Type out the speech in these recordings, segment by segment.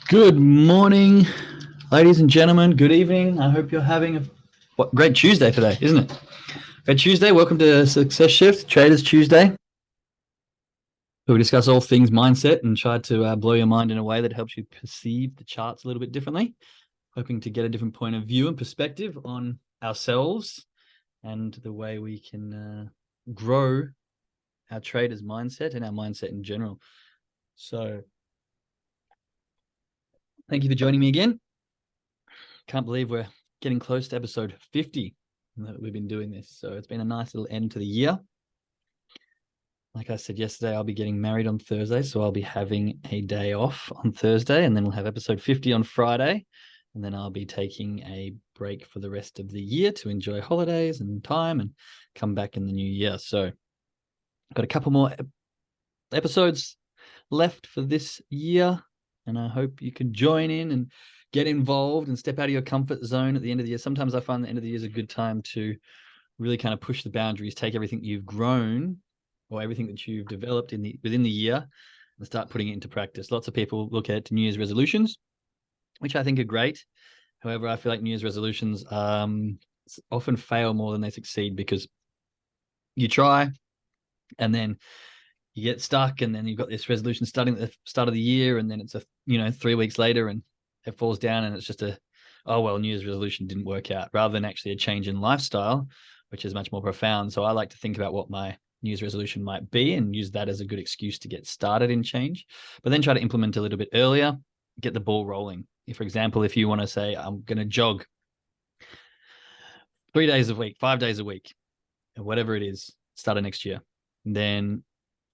Good morning, ladies and gentlemen. Good evening. I hope you're having a great Tuesday today, isn't it? Great Tuesday. Welcome to Success Shift Traders Tuesday. We discuss all things mindset and try to blow your mind in a way that helps you perceive the charts a little bit differently, hoping to get a different point of view and perspective on ourselves and the way we can grow our traders' mindset and our mindset in general. So thank you for joining me again. Can't believe we're getting close to episode 50 that we've been doing this. So it's been a nice little end to the year. Like I said yesterday, I'll be getting married on Thursday. So I'll be having a day off on Thursday, and then we'll have episode 50 on Friday. And then I'll be taking a break for the rest of the year to enjoy holidays and time and come back in the new year. So I've got a couple more episodes left for this year, and I hope you can join in and get involved and step out of your comfort zone at the end of the year. Sometimes I find the end of the year is a good time to really kind of push the boundaries, take everything you've grown or everything that you've developed within the year and start putting it into practice. Lots of people look at New Year's resolutions, which I think are great. However, I feel like New Year's resolutions often fail more than they succeed because you try and then you get stuck, and then you've got this resolution starting at the start of the year, and then it's 3 weeks later and it falls down, and it's just New Year's resolution didn't work out, rather than actually a change in lifestyle, which is much more profound. So I like to think about what my New Year's resolution might be and use that as a good excuse to get started in change, but then try to implement a little bit earlier, get the ball rolling. For example, if you want to say, I'm going to jog 3 days a week, 5 days a week, whatever it is, start of next year, then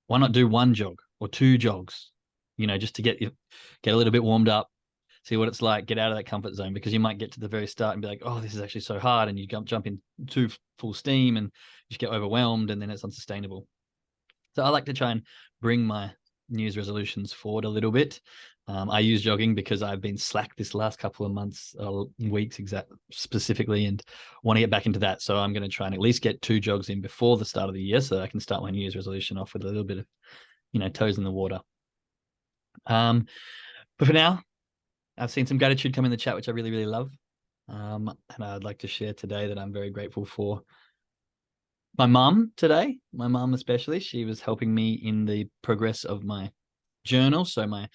why not do one jog or two jogs, just to get a little bit warmed up, see what it's like, get out of that comfort zone, because you might get to the very start and be like, oh, this is actually so hard. And you jump in too full steam and you just get overwhelmed, and then it's unsustainable. So I like to try and bring my New Year's resolutions forward a little bit. I use jogging because I've been slack this last couple of months, weeks specifically, and want to get back into that. So I'm going to try and at least get 2 jogs in before the start of the year so that I can start my New Year's resolution off with a little bit of, toes in the water. But for now, I've seen some gratitude come in the chat, which I really, really love. And I'd like to share today that I'm very grateful for my mum today. My mum especially, she was helping me in the progress of my journal. So my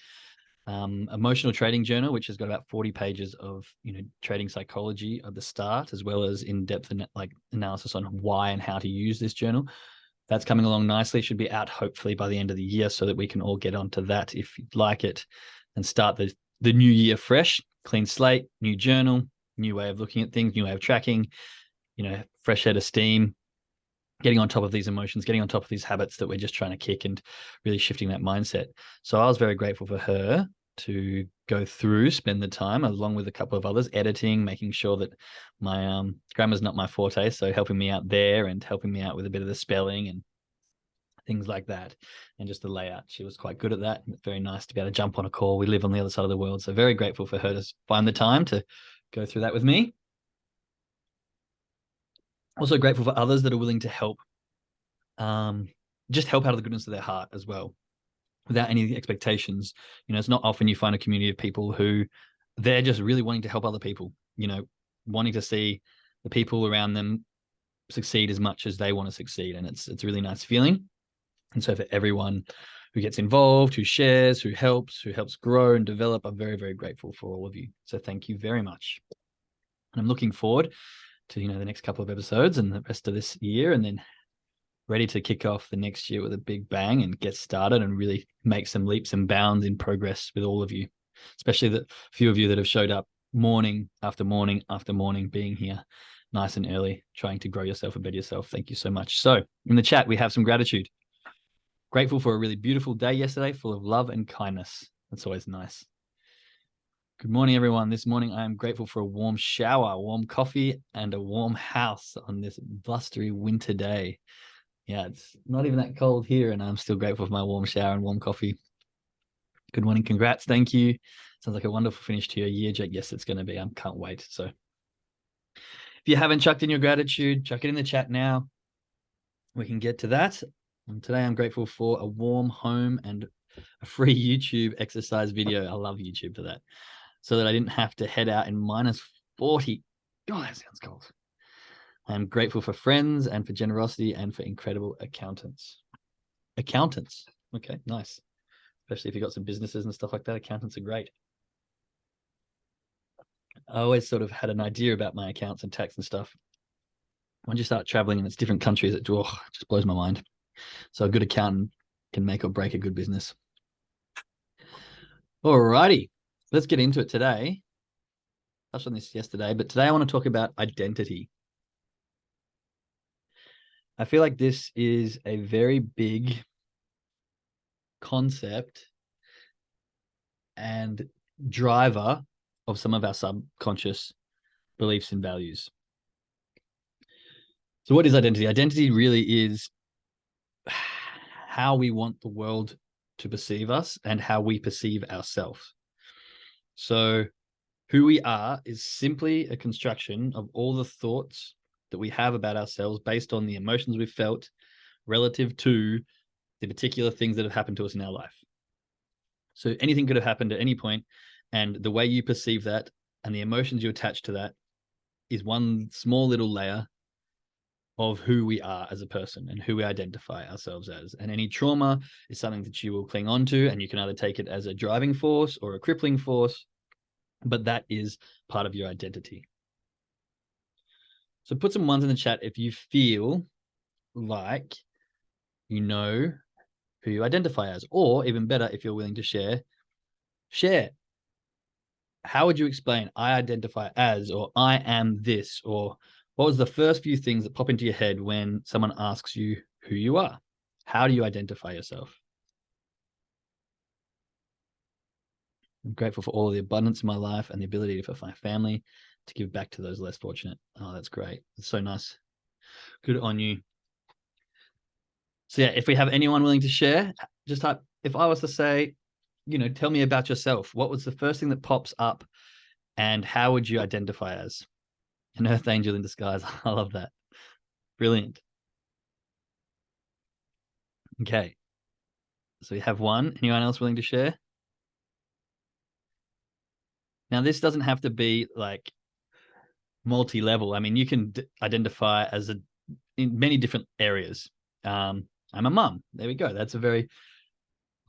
emotional trading journal, which has got about 40 pages of trading psychology at the start, as well as in-depth analysis on why and how to use this journal. That's coming along nicely. It should be out hopefully by the end of the year, so that we can all get onto that if you'd like it, and start the new year fresh, clean slate, new journal, new way of looking at things, new way of tracking, fresh head of steam, getting on top of these emotions, getting on top of these habits that we're just trying to kick, and really shifting that mindset. So I was very grateful for her to go through, spend the time along with a couple of others, editing, making sure that my grammar's not my forte, so helping me out there and helping me out with a bit of the spelling and things like that, and just the layout. She was quite good at that. Very nice to be able to jump on a call. We live on the other side of the world, so very grateful for her to find the time to go through that with me. Also grateful for others that are willing to help, just help out of the goodness of their heart as well, without any expectations. It's not often you find a community of people who they're just really wanting to help other people, wanting to see the people around them succeed as much as they want to succeed. And it's a really nice feeling. And so for everyone who gets involved, who shares, who helps grow and develop, I'm very, very grateful for all of you. So thank you very much. And I'm looking forward to, the next couple of episodes and the rest of this year, and then ready to kick off the next year with a big bang and get started and really make some leaps and bounds in progress with all of you, especially the few of you that have showed up morning after morning after morning, being here nice and early, trying to grow yourself and better yourself. Thank you so much. So in the chat, we have some gratitude. Grateful for a really beautiful day yesterday, full of love and kindness. That's always nice. Good morning, everyone. This morning, I am grateful for a warm shower, warm coffee, and a warm house on this blustery winter day. Yeah, it's not even that cold here, and I'm still grateful for my warm shower and warm coffee. Good morning. Congrats. Thank you. Sounds like a wonderful finish to your year, Jake. Yes, it's going to be. I can't wait. So if you haven't chucked in your gratitude, chuck it in the chat now. We can get to that. And today I'm grateful for a warm home and a free YouTube exercise video. I love YouTube for that. So that I didn't have to head out in -40. God, that sounds cold. I'm grateful for friends and for generosity and for incredible accountants. Accountants. Okay, nice. Especially if you've got some businesses and stuff like that. Accountants are great. I always sort of had an idea about my accounts and tax and stuff. Once you start traveling and it's different countries, it just blows my mind. So a good accountant can make or break a good business. Alrighty, let's get into it today. Touched on this yesterday, but today I want to talk about identity. I feel like this is a very big concept and driver of some of our subconscious beliefs and values. So what is identity? Identity really is how we want the world to perceive us and how we perceive ourselves. So who we are is simply a construction of all the thoughts that we have about ourselves based on the emotions we've felt relative to the particular things that have happened to us in our life. So anything could have happened at any point, and the way you perceive that and the emotions you attach to that is one small little layer of who we are as a person and who we identify ourselves as. And any trauma is something that you will cling on to, and you can either take it as a driving force or a crippling force, but that is part of your identity. So put some ones in the chat if you feel like you know who you identify as, or even better, if you're willing to share. How would you explain I identify as, or I am this, or what was the first few things that pop into your head when someone asks you who you are? How do you identify yourself? I'm grateful for all of the abundance in my life and the ability for my family to give back to those less fortunate. Oh, that's great. It's so nice. Good on you. So yeah, if we have anyone willing to share, just type, if I was to say, tell me about yourself, what was the first thing that pops up and how would you identify as? An earth angel in disguise. I love that. Brilliant. Okay. So we have one. Anyone else willing to share? Now, this doesn't have to be like multi-level. I mean, you can identify as in many different areas. I'm a mum. There we go. That's a very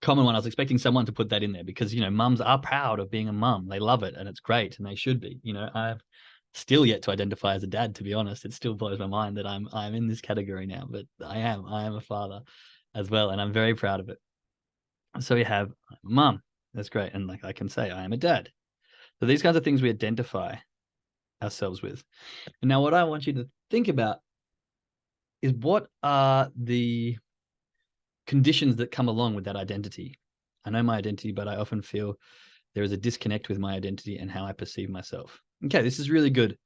common one. I was expecting someone to put that in there because, mums are proud of being a mum. They love it and it's great and they should be. I've still yet to identify as a dad, to be honest. It still blows my mind that I'm in this category now, but I am a father as well. And I'm very proud of it. So we have a mum. That's great. And like I can say, I am a dad. So these kinds of things we identify ourselves with. And now what I want you to think about is what are the conditions that come along with that identity. I know my identity, but I often feel there is a disconnect with my identity and how I perceive myself. Okay, this is really good,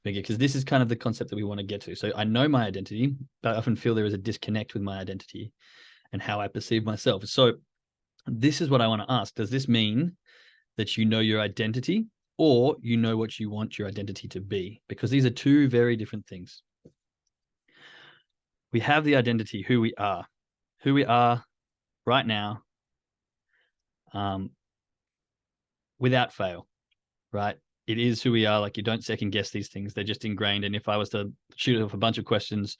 because this is kind of the concept that we want to get to. So I know my identity, but I often feel there is a disconnect with my identity and how I perceive myself. So this is what I want to ask. Does this mean that you know your identity, or you know what you want your identity to be? Because these are two very different things. We have the identity, who we are right now, without fail, right? It is who we are. Like, you don't second guess these things. They're just ingrained. And if I was to shoot off a bunch of questions,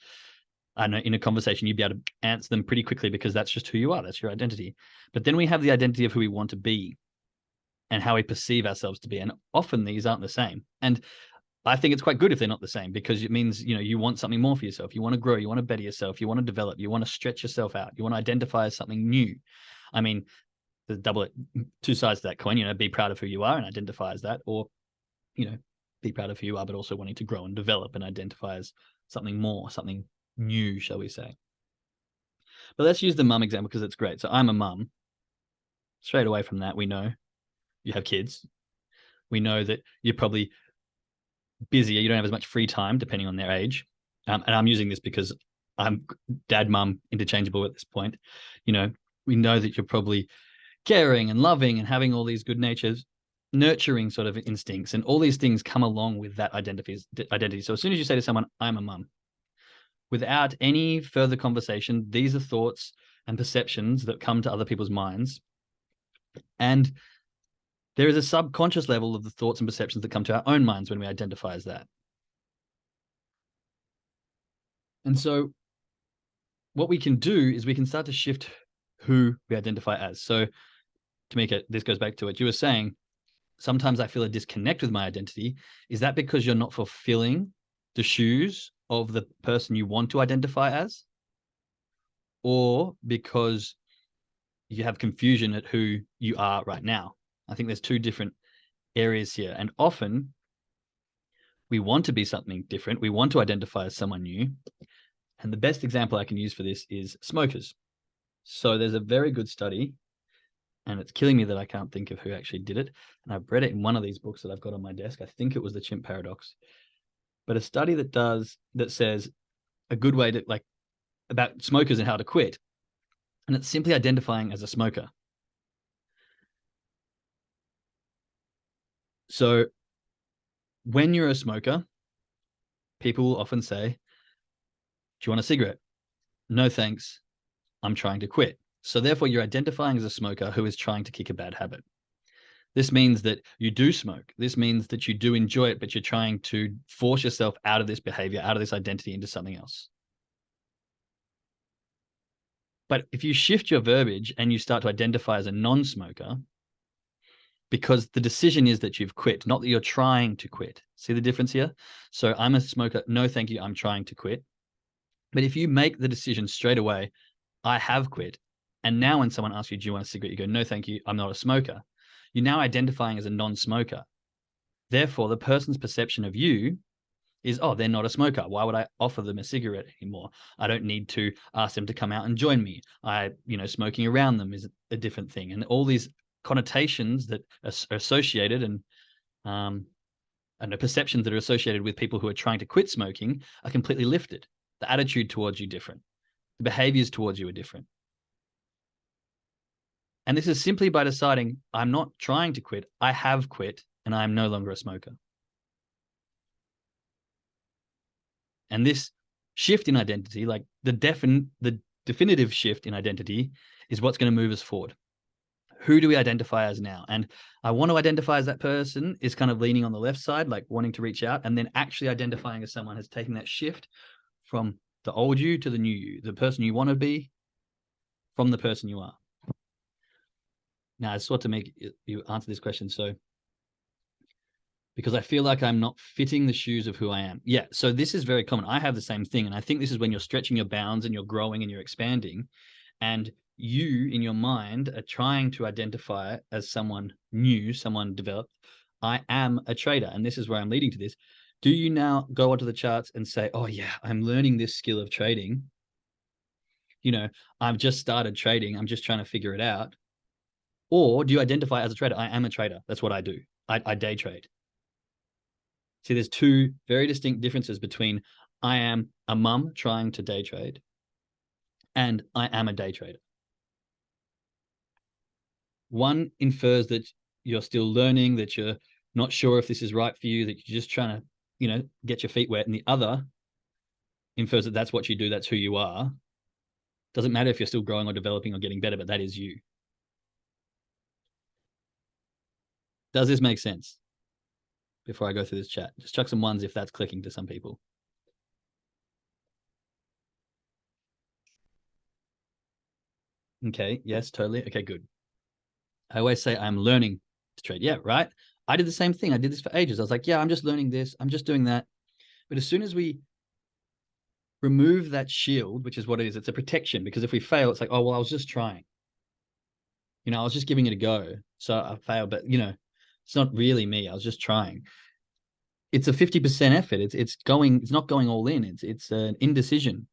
I know in a conversation, you'd be able to answer them pretty quickly because that's just who you are. That's your identity. But then we have the identity of who we want to be and how we perceive ourselves to be. And often these aren't the same. And I think it's quite good if they're not the same, because it means, you want something more for yourself. You want to grow, you want to better yourself, you want to develop, you want to stretch yourself out, you want to identify as something new. I mean, the two sides to that coin, be proud of who you are and identify as that, or, be proud of who you are, but also wanting to grow and develop and identify as something more, something new, shall we say. But let's use the mum example because it's great. So I'm a mum. Straight away from that, we know you have kids. We know that you're probably busier. You don't have as much free time depending on their age. And I'm using this because I'm dad, mum, interchangeable at this point. We know that you're probably caring and loving and having all these good natures, nurturing sort of instincts, and all these things come along with that identity. So as soon as you say to someone, I'm a mum, without any further conversation, these are thoughts and perceptions that come to other people's minds. And there is a subconscious level of the thoughts and perceptions that come to our own minds when we identify as that. And so what we can do is we can start to shift who we identify as. So Tamika, this goes back to what you were saying. Sometimes I feel a disconnect with my identity. Is that because you're not fulfilling the shoes of the person you want to identify as? Or because you have confusion at who you are right now? I think there's two different areas here. And often we want to be something different. We want to identify as someone new. And the best example I can use for this is smokers. So there's a very good study, and it's killing me that I can't think of who actually did it. And I've read it in one of these books that I've got on my desk. I think it was the Chimp Paradox. But a study that says a good way to about smokers and how to quit. And it's simply identifying as a smoker. So when you're a smoker, people will often say, do you want a cigarette? No, thanks. I'm trying to quit. So therefore, you're identifying as a smoker who is trying to kick a bad habit. This means that you do smoke. This means that you do enjoy it, but you're trying to force yourself out of this behavior, out of this identity into something else. But if you shift your verbiage and you start to identify as a non-smoker, because the decision is that you've quit, not that you're trying to quit. See the difference here? So I'm a smoker. No, thank you. I'm trying to quit. But if you make the decision straight away, I have quit. And now when someone asks you, do you want a cigarette? You go, no, thank you. I'm not a smoker. You're now identifying as a non-smoker. Therefore, the person's perception of you is, oh, they're not a smoker. Why would I offer them a cigarette anymore? I don't need to ask them to come out and join me. Smoking around them is a different thing. And all these connotations that are associated and the perceptions that are associated with people who are trying to quit smoking are completely lifted. The attitude towards you different. The behaviors towards you are different. And this is simply by deciding I'm not trying to quit. I have quit and I am no longer a smoker. And this shift in identity, like the definitive shift in identity, is what's going to move us forward. Who do we identify as now? And I want to identify as that person is kind of leaning on the left side, like wanting to reach out, and then actually identifying as someone has taken that shift from the old you to the new you, the person you want to be from the person you are. Now, I just want to make you answer this question. So, because I feel like I'm not fitting the shoes of who I am. Yeah, so this is very common. I have the same thing. And I think this is when you're stretching your bounds and you're growing and you're expanding. And you, in your mind, are trying to identify as someone new, someone developed. I am a trader. And this is where I'm leading to this. Do you now go onto the charts and say, oh, yeah, I'm learning this skill of trading. I've just started trading. I'm just trying to figure it out. Or do you identify as a trader? I am a trader. That's what I do. I day trade. See, there's two very distinct differences between I am a mum trying to day trade and I am a day trader. One infers that you're still learning, that you're not sure if this is right for you, that you're just trying to, get your feet wet. And the other infers that that's what you do, that's who you are. Doesn't matter if you're still growing or developing or getting better, but that is you. Does this make sense? Before I go through this chat, just chuck some ones if that's clicking to some people. Okay, yes, totally. Okay, good. I always say I'm learning to trade. Yeah, right. I did the same thing. I did this for ages. I was like, yeah, I'm just learning this. I'm just doing that. But as soon as we remove that shield, which is what it is, it's a protection, because if we fail, it's like, oh, well, I was just trying. I was just giving it a go. So I failed, but it's not really me. I was just trying. It's a 50% effort. It's not going all in. It's an indecision.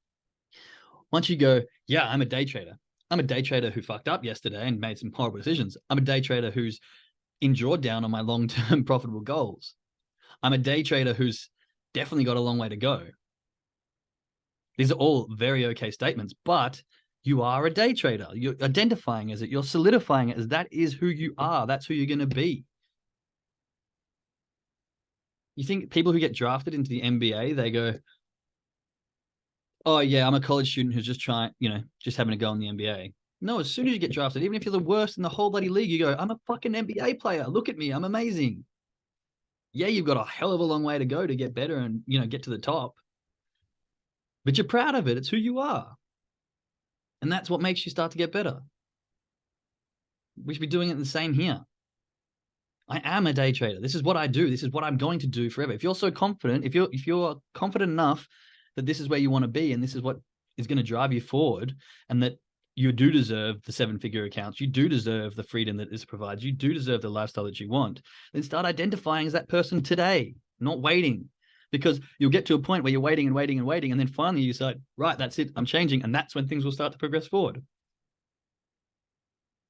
Once you go, yeah, I'm a day trader. I'm a day trader who fucked up yesterday and made some horrible decisions. I'm a day trader who's in drawdown on my long-term profitable goals. I'm a day trader who's definitely got a long way to go. These are all very okay statements, but you are a day trader. You're identifying as it. You're solidifying it as that is who you are. That's who you're going to be. You think people who get drafted into the NBA, they go, oh yeah, I'm a college student who's just trying, just having a go in the NBA. No, as soon as you get drafted, even if you're the worst in the whole bloody league, you go, I'm a fucking NBA player. Look at me. I'm amazing. Yeah, you've got a hell of a long way to go to get better and, get to the top. But you're proud of it. It's who you are. And that's what makes you start to get better. We should be doing it the same here. I am a day trader. This is what I do. This is what I'm going to do forever. If you're so confident, if you're confident enough that this is where you want to be and this is what is going to drive you forward, and that you do deserve the 7-figure accounts, you do deserve the freedom that this provides, you do deserve the lifestyle that you want, then start identifying as that person today, not waiting. Because you'll get to a point where you're waiting and waiting and waiting, and then finally you decide, right, that's it, I'm changing, and that's when things will start to progress forward.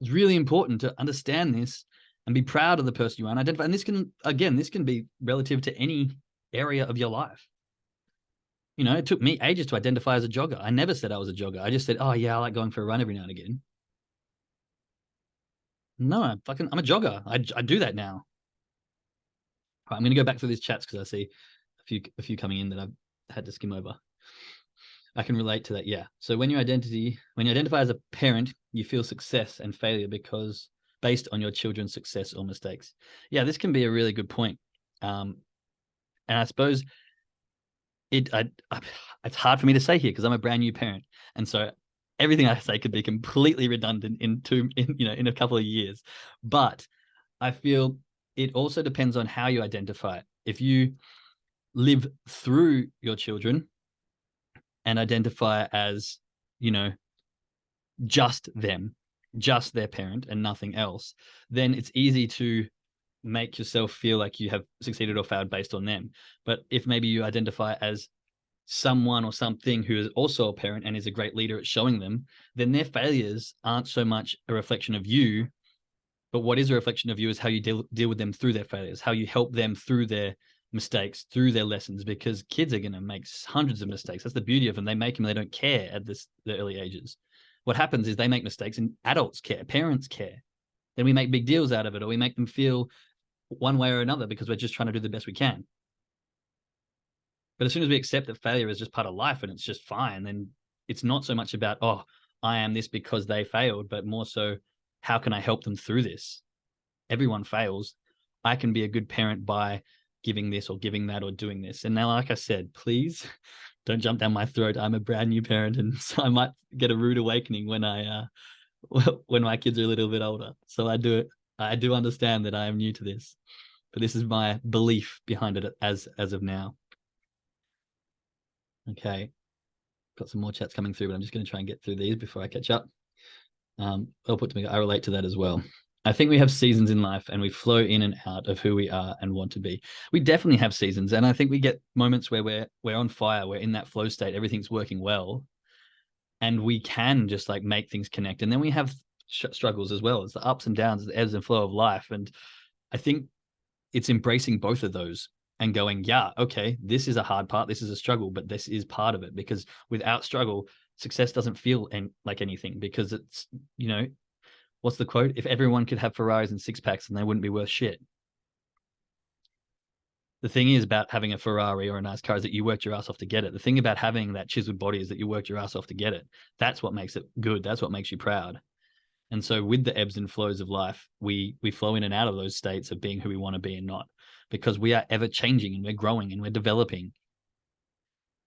It's really important to understand this and be proud of the person you are and identify. And this can be relative to any area of your life. It took me ages to identify as a jogger. I never said I was a jogger. I just said, oh yeah, I like going for a run every now and again. No, I'm a jogger. I do that now. Right, I'm going to go back through these chats because I see a few coming in that I've had to skim over. I can relate to that. Yeah. So when you identify as a parent, you feel success and failure because based on your children's success or mistakes. Yeah, this can be a really good point. And I suppose it's hard for me to say here because I'm a brand new parent. And so everything I say could be completely redundant in a couple of years. But I feel it also depends on how you identify it. If you live through your children and identify as, just them, just their parent and nothing else, then it's easy to make yourself feel like you have succeeded or failed based on them. But if maybe you identify as someone or something who is also a parent and is a great leader at showing them, then their failures aren't so much a reflection of you, but what is a reflection of you is how you deal with them through their failures, how you help them through their mistakes, through their lessons, because kids are going to make hundreds of mistakes. That's the beauty of them. They make them, they don't care at the early ages. What happens is they make mistakes and adults care, parents care. Then we make big deals out of it, or we make them feel one way or another because we're just trying to do the best we can. But as soon as we accept that failure is just part of life and it's just fine, then it's not so much about, oh, I am this because they failed, but more so, how can I help them through this? Everyone fails. I can be a good parent by giving this or giving that or doing this. And now, like I said, please don't jump down my throat. I'm a brand new parent, and so I might get a rude awakening when when my kids are a little bit older. So I do understand that I am new to this, but this is my belief behind it as of now. Okay, got some more chats coming through, but I'm just going to try and get through these before I catch up. I'll put to me, I relate to that as well. I think we have seasons in life and we flow in and out of who we are and want to be. We definitely have seasons. And I think we get moments where we're on fire, we're in that flow state, everything's working well. And we can just like make things connect. And then we have struggles as well. It's the ups and downs, the ebbs and flow of life. And I think it's embracing both of those and going, yeah, okay, this is a hard part. This is a struggle, but this is part of it, because without struggle, success doesn't feel like anything, because it's, what's the quote? If everyone could have Ferraris and six packs, then they wouldn't be worth shit. The thing is about having a Ferrari or a nice car is that you worked your ass off to get it. The thing about having that chiseled body is that you worked your ass off to get it. That's what makes it good. That's what makes you proud. And so with the ebbs and flows of life, we flow in and out of those states of being who we want to be and not, because we are ever changing and we're growing and we're developing.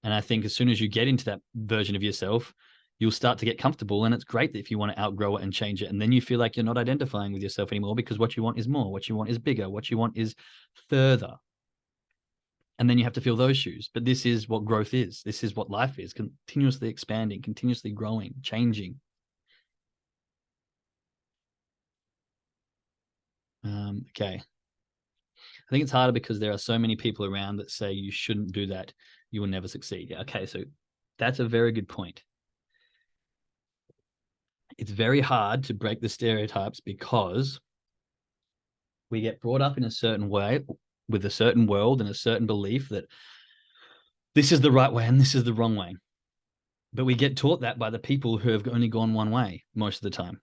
And I think as soon as you get into that version of yourself, you'll start to get comfortable. And it's great that if you want to outgrow it and change it, and then you feel like you're not identifying with yourself anymore, because what you want is more, what you want is bigger, what you want is further. And then you have to fill those shoes. But this is what growth is. This is what life is: continuously expanding, continuously growing, changing. Okay. I think it's harder because there are so many people around that say you shouldn't do that, you will never succeed. Yeah, okay, so that's a very good point. It's very hard to break the stereotypes because we get brought up in a certain way with a certain world and a certain belief that this is the right way and this is the wrong way. But we get taught that by the people who have only gone one way most of the time.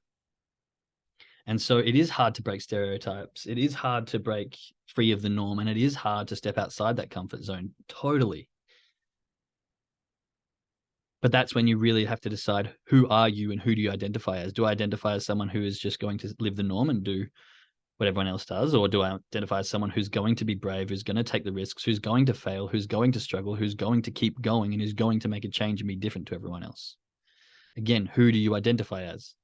And so it is hard to break stereotypes. It is hard to break free of the norm. And it is hard to step outside that comfort zone. Totally. But that's when you really have to decide, who are you and who do you identify as? Do I identify as someone who is just going to live the norm and do what everyone else does? Or do I identify as someone who's going to be brave, who's going to take the risks, who's going to fail, who's going to struggle, who's going to keep going, and who's going to make a change and be different to everyone else? Again, who do you identify as?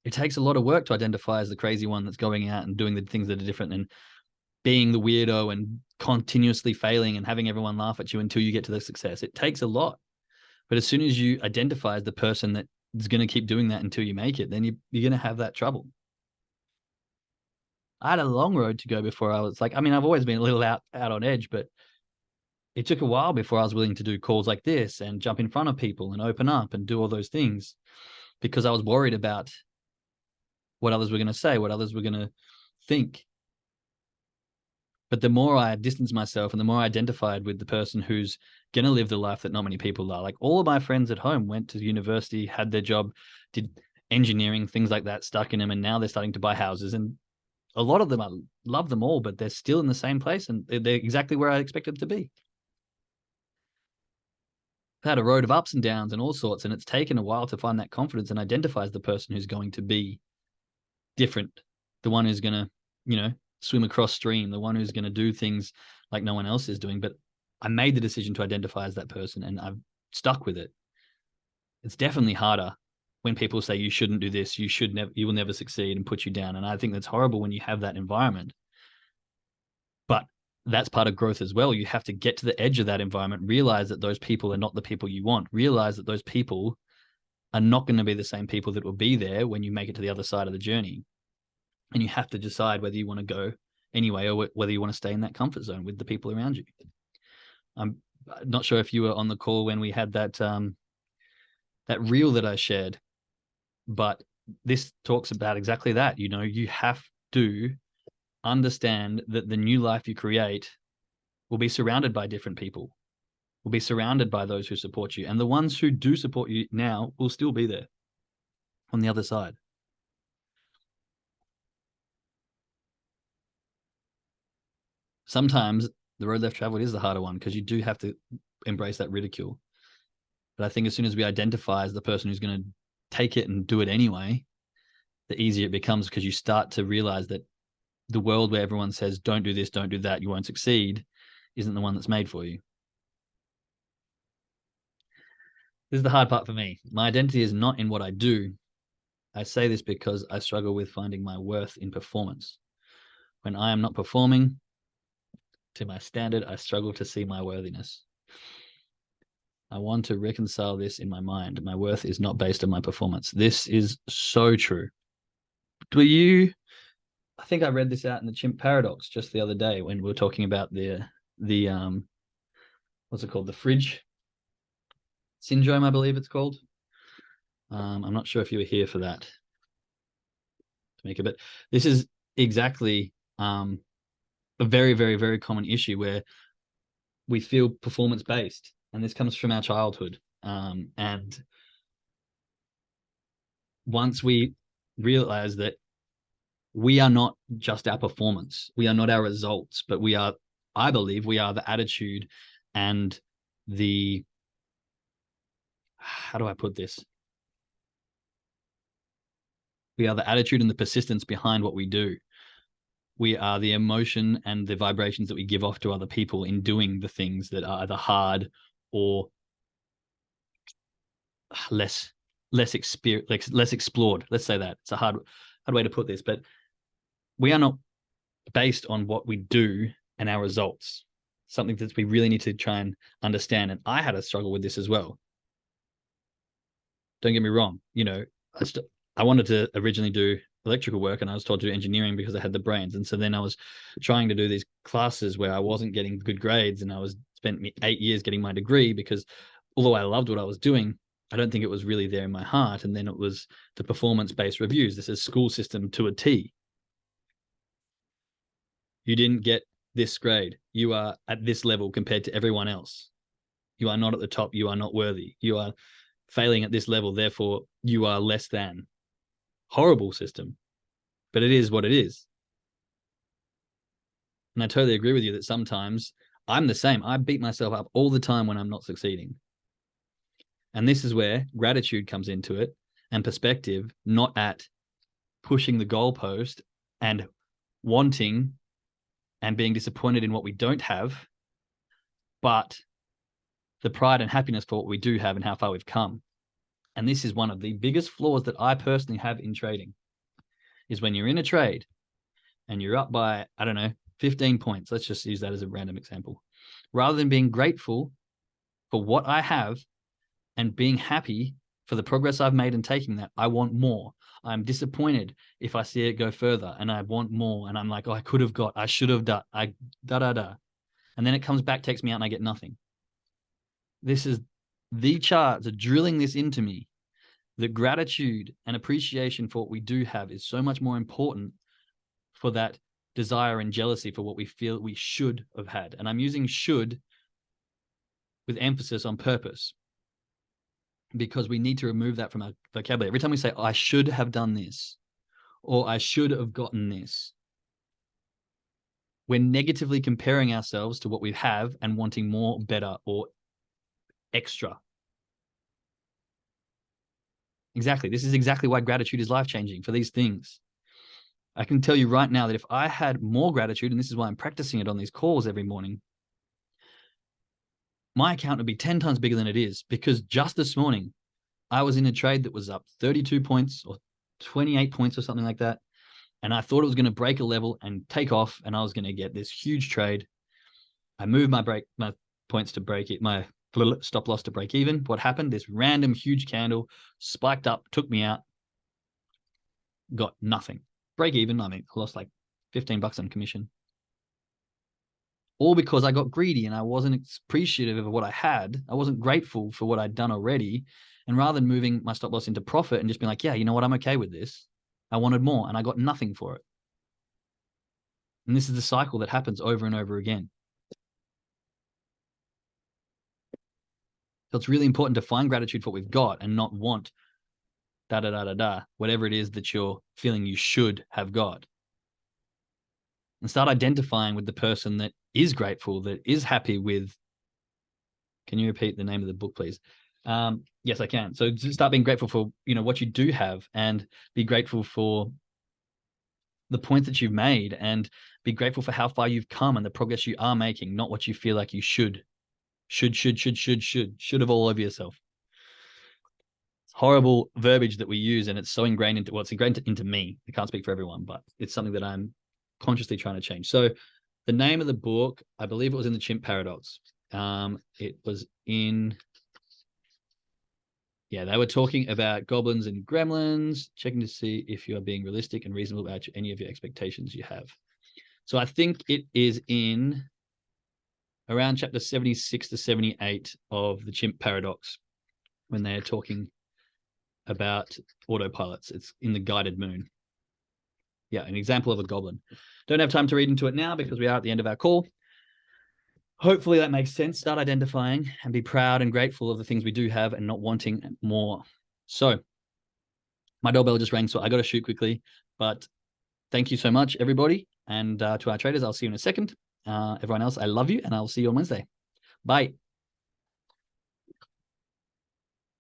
It takes a lot of work to identify as the crazy one that's going out and doing the things that are different and being the weirdo and continuously failing and having everyone laugh at you until you get to the success. It takes a lot. But as soon as you identify as the person that is going to keep doing that until you make it, then you're going to have that trouble. I had a long road to go before I was like, I mean, I've always been a little out on edge, but it took a while before I was willing to do calls like this and jump in front of people and open up and do all those things, because I was worried about what others were going to say, what others were going to think. But the more I distanced myself and the more I identified with the person who's going to live the life that not many people are, like all of my friends at home went to university, had their job, did engineering, things like that stuck in them. And now they're starting to buy houses. And a lot of them, I love them all, but they're still in the same place and they're exactly where I expected them to be. I've had a road of ups and downs and all sorts, and it's taken a while to find that confidence and identify as the person who's going to be different, the one who's going to, swim across stream, the one who's going to do things like no one else is doing. But I made the decision to identify as that person and I've stuck with it. It's definitely harder when people say you shouldn't do this, you will never succeed, and put you down. And I think that's horrible when you have that environment. But that's part of growth as well. You have to get to the edge of that environment, realize that those people are not the people you want, realize that those people are not going to be the same people that will be there when you make it to the other side of the journey. And you have to decide whether you want to go anyway or whether you want to stay in that comfort zone with the people around you. I'm not sure if you were on the call when we had that reel that I shared, but this talks about exactly that. You have to understand that the new life you create will be surrounded by different people, will be surrounded by those who support you. And the ones who do support you now will still be there on the other side. Sometimes the road less traveled is the harder one, because you do have to embrace that ridicule. But I think as soon as we identify as the person who's going to take it and do it anyway, the easier it becomes, because you start to realize that the world where everyone says, don't do this, don't do that, you won't succeed, isn't the one that's made for you. This is the hard part for me. My identity is not in what I do. I say this because I struggle with finding my worth in performance. When I am not performing to my standard, I struggle to see my worthiness. I want to reconcile this in my mind. My worth is not based on my performance. This is so true. I think I read this out in the Chimp Paradox just the other day when we were talking about the what's it called? The fridge syndrome, I believe it's called. I'm not sure if you were here for that, Tamika, but this is exactly a very, very, very common issue where we feel performance based, and this comes from our childhood. And once we realize that we are not just our performance, we are not our results, but I believe we are the attitude and how do I put this? We are the attitude and the persistence behind what we do. We are the emotion and the vibrations that we give off to other people in doing the things that are either hard or less explored. Let's say that. It's a hard way to put this, but we are not based on what we do and our results. Something that we really need to try and understand. And I had a struggle with this as well. Don't get me wrong. I wanted to originally do electrical work, and I was told to do engineering because I had the brains. And so then I was trying to do these classes where I wasn't getting good grades, and I spent 8 years getting my degree, because although I loved what I was doing, I don't think it was really there in my heart. And then it was the performance-based reviews. This is school system to a T. You didn't get this grade. You are at this level compared to everyone else. You are not at the top. You are not worthy. You are failing at this level. Therefore, you are less than. Horrible system, but it is what it is. And I totally agree with you that sometimes I'm the same. I beat myself up all the time when I'm not succeeding. And this is where gratitude comes into it and perspective, not at pushing the goalpost and wanting and being disappointed in what we don't have, but the pride and happiness for what we do have and how far we've come. And this is one of the biggest flaws that I personally have in trading, is when you're in a trade and you're up by, I don't know, 15 points. Let's just use that as a random example. Rather than being grateful for what I have and being happy for the progress I've made and taking that, I want more. I'm disappointed if I see it go further and I want more. And I'm like, oh, I could have got, I should have done, And then it comes back, takes me out, and I get nothing. This is the charts are drilling this into me, that gratitude and appreciation for what we do have is so much more important for that desire and jealousy for what we feel we should have had. And I'm using should with emphasis on purpose, because we need to remove that from our vocabulary. Every time we say, I should have done this, or I should have gotten this, we're negatively comparing ourselves to what we have and wanting more, better, or extra. Exactly. This is exactly why gratitude is life-changing for these things. I can tell you right now that if I had more gratitude, and this is why I'm practicing it on these calls every morning, my account would be 10 times bigger than it is, because just this morning, I was in a trade that was up 32 points or 28 points or something like that. And I thought it was going to break a level and take off, and I was going to get this huge trade. I moved my points to break it, my stop loss to break even. What happened? This random huge candle spiked up, took me out, got nothing. Break even. I mean, I lost like $15 on commission. All because I got greedy and I wasn't appreciative of what I had. I wasn't grateful for what I'd done already. And rather than moving my stop loss into profit and just being like, yeah, you know what, I'm okay with this, I wanted more and I got nothing for it. And this is the cycle that happens over and over again. So it's really important to find gratitude for what we've got and not want whatever it is that you're feeling you should have got. And start identifying with the person that is grateful, that is happy with. Can you repeat the name of the book, please? Yes, I can. So just start being grateful for, what you do have, and be grateful for the points that you've made, and be grateful for how far you've come and the progress you are making, not what you feel like you should have all over yourself. It's horrible verbiage that we use, and it's so ingrained into, it's ingrained into me. I can't speak for everyone, but it's something that I'm consciously trying to change. So the name of the book, I believe it was in the Chimp Paradox. It was in, they were talking about goblins and gremlins, checking to see if you are being realistic and reasonable about any of your expectations you have. So I think it is in around chapter 76 to 78 of the Chimp Paradox, when they're talking about autopilots. It's in the Guided Moon. Yeah, an example of a goblin. Don't have time to read into it now because we are at the end of our call. Hopefully that makes sense. Start identifying and be proud and grateful of the things we do have and not wanting more. So my doorbell just rang, so I got to shoot quickly. But thank you so much, everybody. And to our traders, I'll see you in a second. Everyone else, I love you, and I'll see you on Wednesday. Bye.